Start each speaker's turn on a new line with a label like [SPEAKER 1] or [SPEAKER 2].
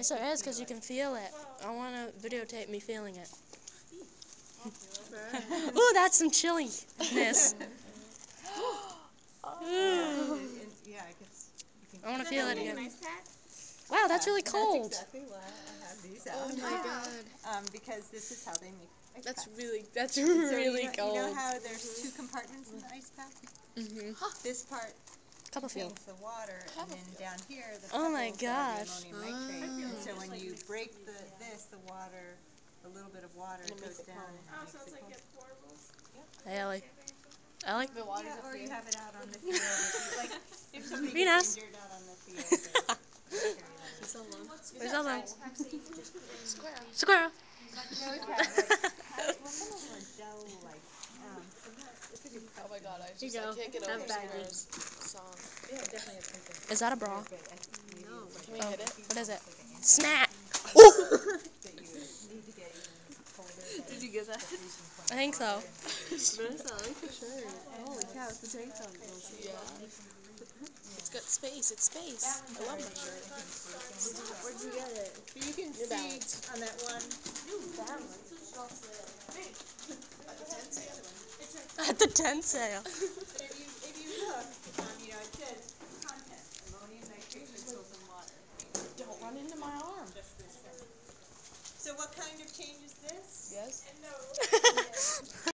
[SPEAKER 1] Yes, there is, because you can feel it. I want to videotape me feeling it. Ooh, that's some chilliness. I want to feel it again. Wow, that's really cold.
[SPEAKER 2] That's exactly why I have these out.
[SPEAKER 3] Oh my god.
[SPEAKER 2] Because this is how they make ice
[SPEAKER 3] That's
[SPEAKER 2] packs.
[SPEAKER 3] really
[SPEAKER 2] So
[SPEAKER 3] cold.
[SPEAKER 2] you know how there's two compartments in the ice pack? This part
[SPEAKER 1] Cup of fuel.
[SPEAKER 2] contains the water, and then down here the
[SPEAKER 1] Oh my
[SPEAKER 2] pebbles are the
[SPEAKER 1] gosh.
[SPEAKER 2] ammonium nitrate. And so when you break the water, a little bit of water goes down and makes it cold.
[SPEAKER 1] Hey, Ellie. Ellie?
[SPEAKER 2] Yeah, or you have it out on the field. Like if somebody
[SPEAKER 1] Venus.
[SPEAKER 2] gets injured out on the field.
[SPEAKER 1] Where's Elmo? Squirrel.
[SPEAKER 3] Oh my god, I can't get over Square's song.
[SPEAKER 1] Is that a bra?
[SPEAKER 3] Can we hit it?
[SPEAKER 1] What is it? Snack!
[SPEAKER 3] Did you get that?
[SPEAKER 1] I think so.
[SPEAKER 3] Holy cow, it's the tank top. Yeah. It's got space, it's space. I love my shirt. Where'd you get it?
[SPEAKER 2] You can see on that one.
[SPEAKER 1] At the tent sale.
[SPEAKER 2] But if you look, it says content, ammonium nitrate, crystals, and water.
[SPEAKER 3] Don't run into my arm.
[SPEAKER 2] So what kind of change is this?
[SPEAKER 3] Yes?